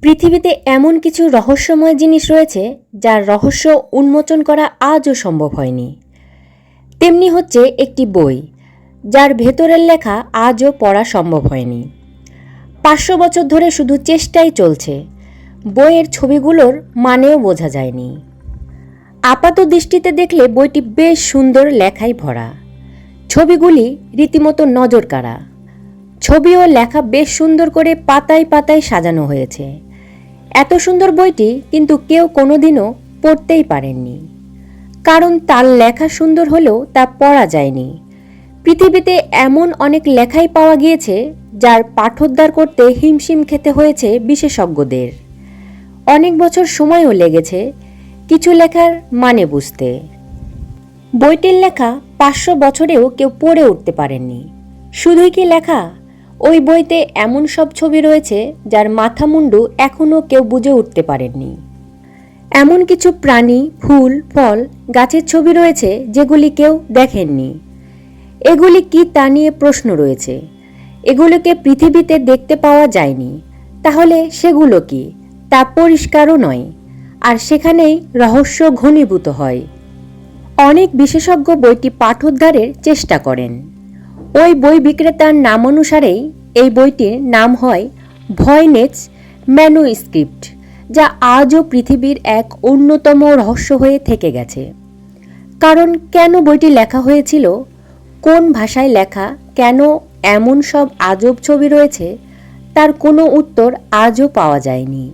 পৃথিবীতে এমন কিছু রহস্যময় জিনিস রয়েছে যার রহস্য উন্মোচন করা আজও সম্ভব হয়নি। তেমনি হচ্ছে একটি বই যার ভেতরের লেখা আজও পড়া সম্ভব হয়নি। 500 বছর ধরে শুধু চেষ্টাই চলছে, বইয়ের ছবিগুলোর মানেও বোঝা যায়নি। আপাত দৃষ্টিতে দেখলে বইটি বেশ সুন্দর লেখায় ভরা, ছবিগুলি রীতিমতো নজর কাড়া। ছবি ও লেখা বেশ সুন্দর করে পাতায় পাতায় সাজানো হয়েছে। এত সুন্দর বইটি কিন্তু কেউ কোনোদিনও পড়তেই পারেননি, কারণ তার লেখা সুন্দর হলেও তা পড়া যায়নি। পৃথিবীতে এমন অনেক লেখাই পাওয়া গিয়েছে যার পাঠোদ্ধার করতে হিমশিম খেতে হয়েছে বিশেষজ্ঞদের। অনেক বছর সময়ও লেগেছে কিছু লেখার মানে বুঝতে। বইটির লেখা 500 বছরেও কেউ পড়ে উঠতে পারেননি। শুধুই কি লেখা? ওই বইতে এমন সব ছবি রয়েছে যার মাথা মুন্ডু এখনও কেউ বুঝে উঠতে পারেননি। এমন কিছু প্রাণী, ফুল, ফল, গাছের ছবি রয়েছে যেগুলি কেউ দেখেননি। এগুলি কি তা নিয়ে প্রশ্ন রয়েছে। এগুলোকে পৃথিবীতে দেখতে পাওয়া যায়নি, তাহলে সেগুলো কি তা পরিষ্কারও নয়, আর সেখানেই রহস্য ঘনীভূত হয়। অনেক বিশেষজ্ঞ বইটি পাঠোদ্ধারের চেষ্টা করেন। ওই বই বিক্রেতার নাম অনুসারেই এই বইটির নাম হয় ভয়নেটস ম্যানুস্ক্রিপ্ট, যা আজও পৃথিবীর এক অন্যতম রহস্য হয়ে থেকে গেছে। কারণ কেন বইটি লেখা হয়েছিল, কোন ভাষায় লেখা, কেন এমন সব আজব ছবি রয়েছে, তার কোনো উত্তর আজও পাওয়া যায়নি।